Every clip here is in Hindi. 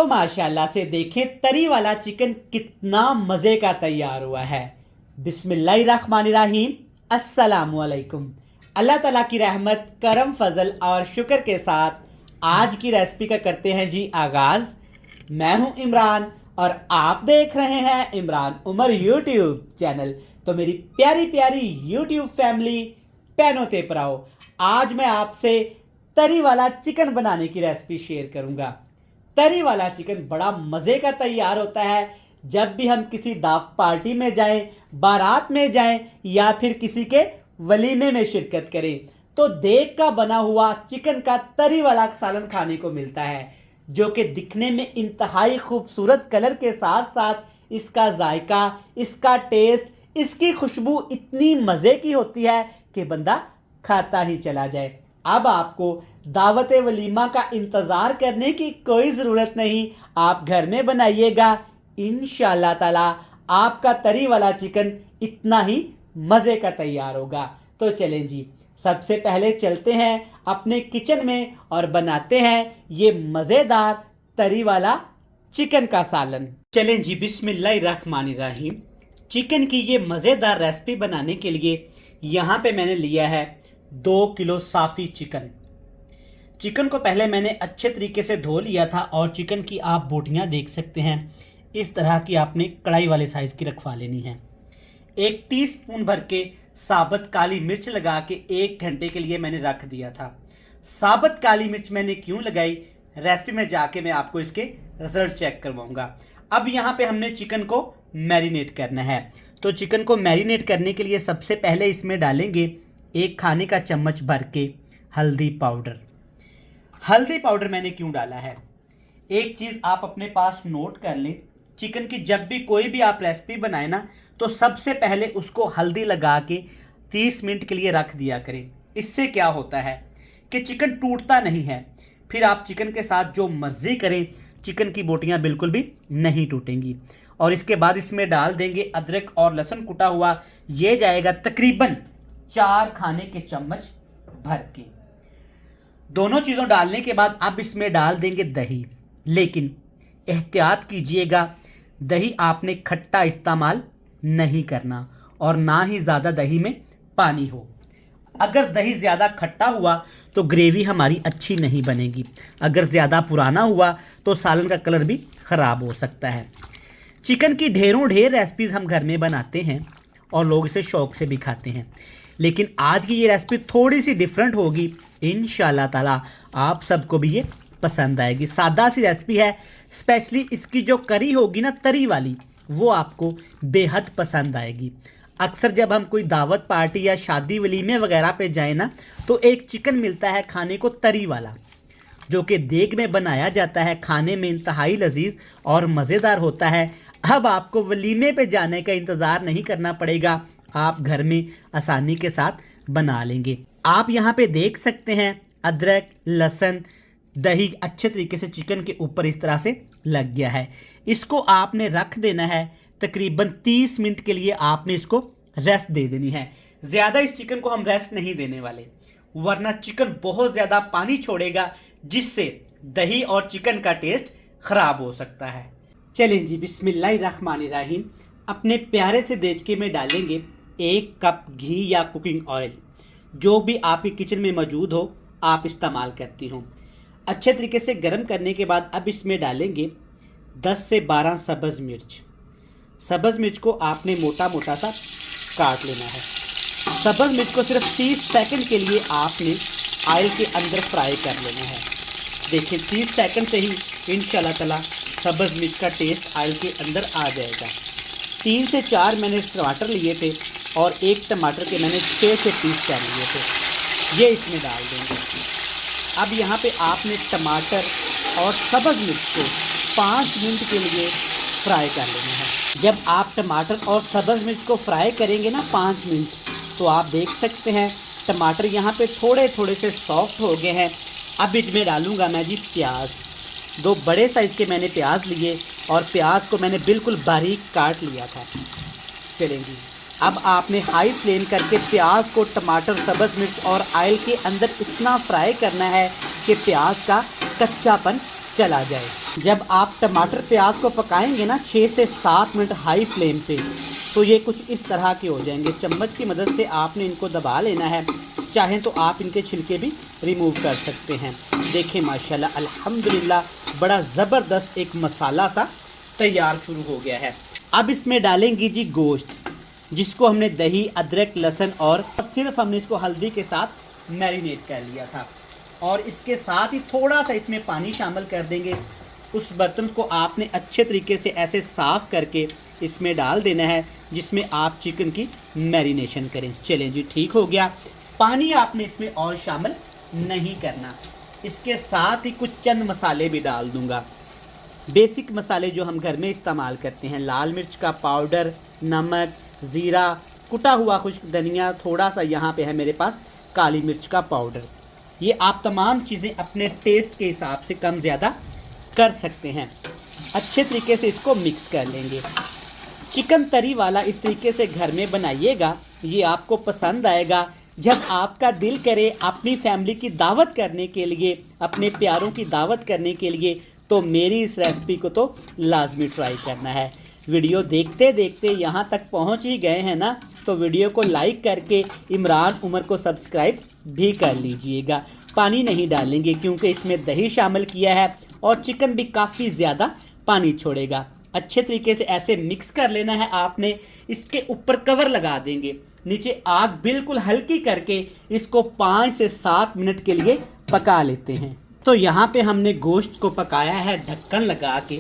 माशाल्लाह से देखें तरी वाला चिकन कितना मज़े का तैयार हुआ है। बिस्मिल्लाहिर्रहमानिर्रहीम, अस्सलामु अलैकुम। अल्लाह ताला की रहमत, करम, फजल और शुक्र के साथ आज की रेसिपी का करते हैं जी आगाज़। मैं हूं इमरान और आप देख रहे हैं इमरान उमर यूट्यूब चैनल। तो मेरी प्यारी प्यारी यूट्यूब फैमिली पैनों ते पर आओ, आज मैं आपसे तरी वाला चिकन बनाने की रेसिपी शेयर करूंगा। तरी वाला चिकन बड़ा मज़े का तैयार होता है। जब भी हम किसी दावत पार्टी में जाएं, बारात में जाएं या फिर किसी के वलीमे में शिरकत करें तो देग का बना हुआ चिकन का तरी वाला सालन खाने को मिलता है, जो कि दिखने में इंतहाई खूबसूरत कलर के साथ साथ इसका जायका, इसका टेस्ट, इसकी खुशबू इतनी मज़े की होती है कि बंदा खाता ही चला जाए। अब आपको दावत वलीमा का इंतज़ार करने की कोई ज़रूरत नहीं, आप घर में बनाइएगा। इंशाअल्लाह ताला आपका तरी वाला चिकन इतना ही मज़े का तैयार होगा। तो चलें जी, सबसे पहले चलते हैं अपने किचन में और बनाते हैं ये मज़ेदार तरी वाला चिकन का सालन। चलें जी, बिस्मिल्लाहिर्रहमानिर्रहीम। चिकन की ये मज़ेदार रेसिपी बनाने के लिए यहाँ पे मैंने लिया है 2 किलो साफ़ी चिकन। चिकन को पहले मैंने अच्छे तरीके से धो लिया था और चिकन की आप बोटियाँ देख सकते हैं। इस तरह की आपने कढ़ाई वाले साइज़ की रखवा लेनी है। 1 टीस्पून भर के साबुत काली मिर्च लगा के 1 घंटे के लिए मैंने रख दिया था। साबुत काली मिर्च मैंने क्यों लगाई, रेसिपी में जाके मैं आपको इसके रिजल्ट चेक करवाऊंगा। अब यहाँ पे हमने चिकन को मैरिनेट करना है। तो चिकन को मैरिनेट करने के लिए सबसे पहले इसमें डालेंगे 1 खाने का चम्मच भर के हल्दी पाउडर। हल्दी पाउडर मैंने क्यों डाला है, एक चीज़ आप अपने पास नोट कर लें। चिकन की जब भी कोई भी आप रेसिपी बनाए ना, तो सबसे पहले उसको हल्दी लगा के 30 मिनट के लिए रख दिया करें। इससे क्या होता है कि चिकन टूटता नहीं है। फिर आप चिकन के साथ जो मर्ज़ी करें, चिकन की बोटियां बिल्कुल भी नहीं टूटेंगी। और इसके बाद इसमें डाल देंगे अदरक और लहसुन कुटा हुआ। ये जाएगा तकरीबन 4 खाने के चम्मच भर के। दोनों चीज़ों डालने के बाद अब इसमें डाल देंगे दही, लेकिन एहतियात कीजिएगा, दही आपने खट्टा इस्तेमाल नहीं करना और ना ही ज़्यादा दही में पानी हो। अगर दही ज़्यादा खट्टा हुआ तो ग्रेवी हमारी अच्छी नहीं बनेगी। अगर ज़्यादा पुराना हुआ तो सालन का कलर भी ख़राब हो सकता है। चिकन की ढेरों ढेर रेसिपीज़ हम घर में बनाते हैं और लोग इसे शौक़ से भी खाते हैं, लेकिन आज की ये रेसिपी थोड़ी सी डिफरेंट होगी। इंशाअल्लाह ताला आप सबको भी ये पसंद आएगी। सादा सी रेसिपी है, स्पेशली इसकी जो करी होगी ना तरी वाली, वो आपको बेहद पसंद आएगी। अक्सर जब हम कोई दावत पार्टी या शादी वलीमे वगैरह पे जाए ना, तो एक चिकन मिलता है खाने को तरी वाला, जो कि देग में बनाया जाता है। खाने में इंतहाई लजीज और मज़ेदार होता है। अब आपको वलीमे पे जाने का इंतज़ार नहीं करना पड़ेगा, आप घर में आसानी के साथ बना लेंगे। आप यहाँ पे देख सकते हैं अदरक, लहसुन, दही अच्छे तरीके से चिकन के ऊपर इस तरह से लग गया है। इसको आपने रख देना है तकरीबन 30 मिनट के लिए। आपने इसको रेस्ट दे देनी है। ज़्यादा इस चिकन को हम रेस्ट नहीं देने वाले, वरना चिकन बहुत ज़्यादा पानी छोड़ेगा, जिससे दही और चिकन का टेस्ट ख़राब हो सकता है। चलें जी, बिस्मिल्लाहिर्रहमानिर्रहीम। अपने प्यारे से देचके में डालेंगे 1 कप घी या कुकिंग ऑयल, जो भी आपके किचन में मौजूद हो आप इस्तेमाल करती हों। अच्छे तरीके से गर्म करने के बाद अब इसमें डालेंगे 10 से 12 सब्ज़ मिर्च। सब्ज़ मिर्च को आपने मोटा मोटा सा काट लेना है। सब्ज़ मिर्च को सिर्फ 30 सेकंड के लिए आपने ऑयल के अंदर फ्राई कर लेना है। देखिए 30 सेकंड से ही इंशाअल्लाह ताला सब्ज़ मिर्च का टेस्ट ऑयल के अंदर आ जाएगा। 3 से 4 मैंने टमाटर लिए थे और 1 टमाटर के मैंने 6 से पीस कर लिए थे, ये इसमें डाल देंगे। अब यहाँ पे आपने टमाटर और सब्ज़ मिर्च को 5 मिनट के लिए फ्राई कर लेना है। जब आप टमाटर और सब्ज़ मिर्च को फ्राई करेंगे ना 5 मिनट, तो आप देख सकते हैं टमाटर यहाँ पे थोड़े थोड़े से सॉफ्ट हो गए हैं। अब इसमें डालूँगा मैं जी प्याज। 2 बड़े साइज़ के मैंने प्याज लिए और प्याज को मैंने बिल्कुल बारीक काट लिया था। चलेंगी, अब आपने हाई फ्लेम करके प्याज को टमाटर, सब्ज़ मिर्च और ऑयल के अंदर इतना फ्राई करना है कि प्याज का कच्चापन चला जाए। जब आप टमाटर प्याज को पकाएंगे ना 6 से 7 मिनट हाई फ्लेम पे, तो ये कुछ इस तरह के हो जाएंगे। चम्मच की मदद से आपने इनको दबा लेना है, चाहें तो आप इनके छिलके भी रिमूव कर सकते हैं। देखें माशाल्लाह अल्हम्दुलिल्लाह बड़ा ज़बरदस्त एक मसाला सा तैयार शुरू हो गया है। अब इसमें डालेंगे जी गोश्त, जिसको हमने दही, अदरक, लहसुन और सिर्फ हमने इसको हल्दी के साथ मैरिनेट कर लिया था। और इसके साथ ही थोड़ा सा इसमें पानी शामिल कर देंगे। उस बर्तन को आपने अच्छे तरीके से ऐसे साफ़ करके इसमें डाल देना है, जिसमें आप चिकन की मैरिनेशन करें। चलें जी, ठीक हो गया। पानी आपने इसमें और शामिल नहीं करना। इसके साथ ही कुछ चंद मसाले भी डाल दूंगा, बेसिक मसाले जो हम घर में इस्तेमाल करते हैं। लाल मिर्च का पाउडर, नमक, ज़ीरा, कुटा हुआ खुश्क धनिया, थोड़ा सा यहाँ पे है मेरे पास काली मिर्च का पाउडर। ये आप तमाम चीज़ें अपने टेस्ट के हिसाब से कम ज़्यादा कर सकते हैं। अच्छे तरीके से इसको मिक्स कर लेंगे। चिकन तरी वाला इस तरीके से घर में बनाइएगा, ये आपको पसंद आएगा। जब आपका दिल करे अपनी फैमिली की दावत करने के लिए, अपने प्यारों की दावत करने के लिए, तो मेरी इस रेसिपी को तो लाजमी ट्राई करना है। वीडियो देखते देखते यहाँ तक पहुँच ही गए हैं ना, तो वीडियो को लाइक करके इमरान उमर को सब्सक्राइब भी कर लीजिएगा। पानी नहीं डालेंगे क्योंकि इसमें दही शामिल किया है और चिकन भी काफ़ी ज़्यादा पानी छोड़ेगा। अच्छे तरीके से ऐसे मिक्स कर लेना है आपने। इसके ऊपर कवर लगा देंगे, नीचे आग बिल्कुल हल्की करके इसको 5 से 7 मिनट के लिए पका लेते हैं। तो यहाँ पे हमने गोश्त को पकाया है ढक्कन लगा के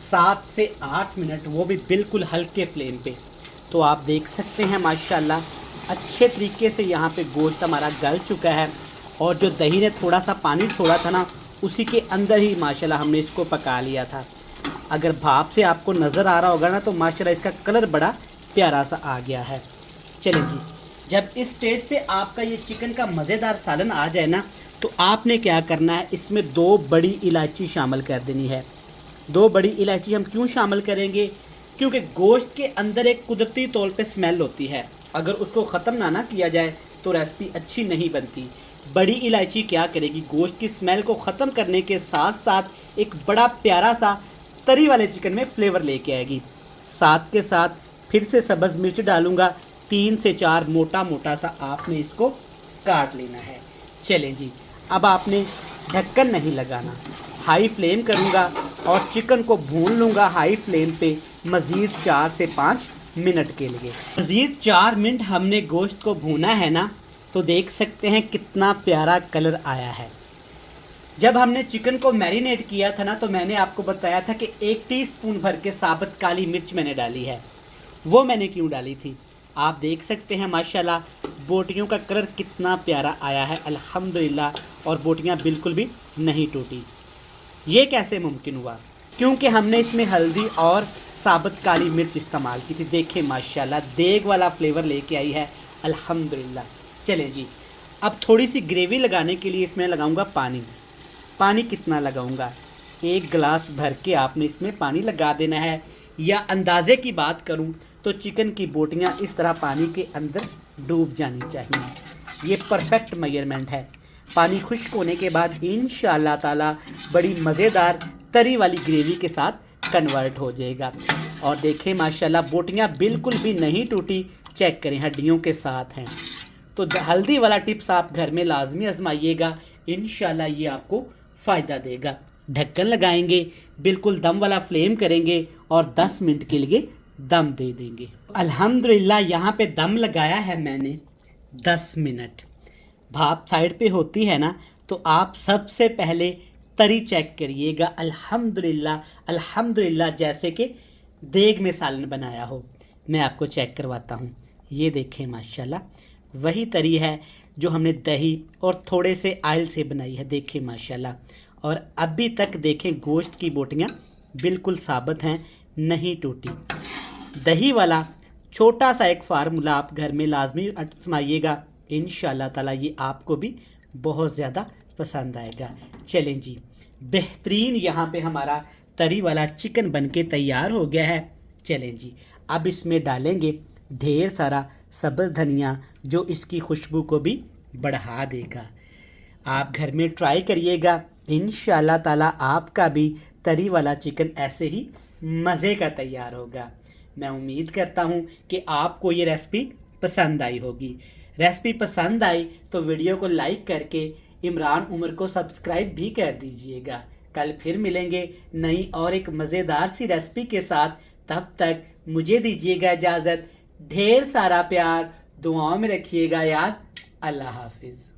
7 से 8 मिनट, वो भी बिल्कुल हल्के फ्लेम पे। तो आप देख सकते हैं माशाल्लाह अच्छे तरीके से यहाँ पे गोश्त हमारा गल चुका है। और जो दही ने थोड़ा सा पानी छोड़ा था ना, उसी के अंदर ही माशाल्लाह हमने इसको पका लिया था। अगर भाप से आपको नज़र आ रहा होगा ना, तो माशाल्लाह इसका कलर बड़ा प्यारा सा आ गया है। चलें जी, जब इस स्टेज पे आपका ये चिकन का मज़ेदार सालन आ जाए ना, तो आपने क्या करना है, इसमें 2 बड़ी इलायची शामिल कर देनी है। 2 बड़ी इलायची हम क्यों शामिल करेंगे? क्योंकि गोश्त के अंदर एक कुदरती तौर पे स्मेल होती है, अगर उसको ख़त्म ना किया जाए तो रेसिपी अच्छी नहीं बनती। बड़ी इलायची क्या करेगी, गोश्त की स्मेल को ख़त्म करने के साथ साथ एक बड़ा प्यारा सा तरी वाले चिकन में फ्लेवर लेके आएगी। साथ के साथ फिर से सब्ज़ मिर्च डालूँगा, 3 से 4 मोटा मोटा सा आपने इसको काट लेना है। चलें जी, अब आपने ढक्कन नहीं लगाना, हाई फ्लेम करूँगा और चिकन को भून लूँगा हाई फ्लेम पे मज़ीद 4 से 5 मिनट के लिए। मज़ीद 4 मिनट हमने गोश्त को भूना है ना, तो देख सकते हैं कितना प्यारा कलर आया है। जब हमने चिकन को मैरिनेट किया था ना, तो मैंने आपको बताया था कि 1 टीस्पून भर के साबुत काली मिर्च मैंने डाली है। वो मैंने क्यों डाली थी, आप देख सकते हैं माशाल्लाह बोटियों का कलर कितना प्यारा आया है अल्हम्दुलिल्लाह, और बोटियां बिल्कुल भी नहीं टूटी। ये कैसे मुमकिन हुआ? क्योंकि हमने इसमें हल्दी और साबुत काली मिर्च इस्तेमाल की थी। देखें माशाल्लाह देग वाला फ्लेवर लेके आई है अल्हम्दुलिल्लाह। चलें जी, अब थोड़ी सी ग्रेवी लगाने के लिए इसमें लगाऊंगा पानी। पानी कितना लगाऊंगा? 1 गिलास भर के आपने इसमें पानी लगा देना है। या अंदाज़े की बात करूं तो चिकन की बोटियां इस तरह पानी के अंदर डूब जानी चाहिए। ये परफेक्ट मेजरमेंट है। पानी खुश्क होने के बाद इंशाअल्लाह ताला बड़ी मज़ेदार तरी वाली ग्रेवी के साथ कन्वर्ट हो जाएगा। और देखें माशाल्लाह बोटियां बिल्कुल भी नहीं टूटी, चेक करें हड्डियों के साथ हैं। तो हल्दी वाला टिप्स आप घर में लाजमी आजमाइएगा, इंशाल्लाह ये आपको फ़ायदा देगा। ढक्कन लगाएंगे, बिल्कुल दम वाला फ्लेम करेंगे और 10 मिनट के लिए दम दे देंगे। अल्हम्दुलिल्लाह यहाँ पे दम लगाया है मैंने 10 मिनट। भाप साइड पे होती है ना, तो आप सबसे पहले तरी चेक करिएगा। अल्हम्दुलिल्लाह अल्हम्दुलिल्लाह जैसे कि देग में सालन बनाया हो। मैं आपको चेक करवाता हूँ। ये देखें माशाल्लाह वही तरी है जो हमने दही और थोड़े से आयल से बनाई है। देखें माशाल्लाह, और अभी तक देखें गोश्त की बोटियाँ बिल्कुल साबित हैं, नहीं टूटी। दही वाला छोटा सा एक फार्मूला आप घर में लाजमी आजमाइएगा, इंशाअल्लाह ताला ये आपको भी बहुत ज़्यादा पसंद आएगा। चलें जी, बेहतरीन यहाँ पे हमारा तरी वाला चिकन बनके तैयार हो गया है। चलें जी, अब इसमें डालेंगे ढेर सारा सब्ज़ धनिया, जो इसकी खुशबू को भी बढ़ा देगा। आप घर में ट्राई करिएगा, इंशाल्लाह ताला आपका भी तरी वाला चिकन ऐसे ही मज़े का तैयार होगा। मैं उम्मीद करता हूँ कि आपको ये रेसिपी पसंद आई होगी। रेसिपी पसंद आई तो वीडियो को लाइक करके इमरान उमर को सब्सक्राइब भी कर दीजिएगा। कल फिर मिलेंगे नई और एक मज़ेदार सी रेसिपी के साथ। तब तक मुझे दीजिएगा इजाज़त। ढेर सारा प्यार दुआओं में रखिएगा याद। अल्लाह हाफिज़।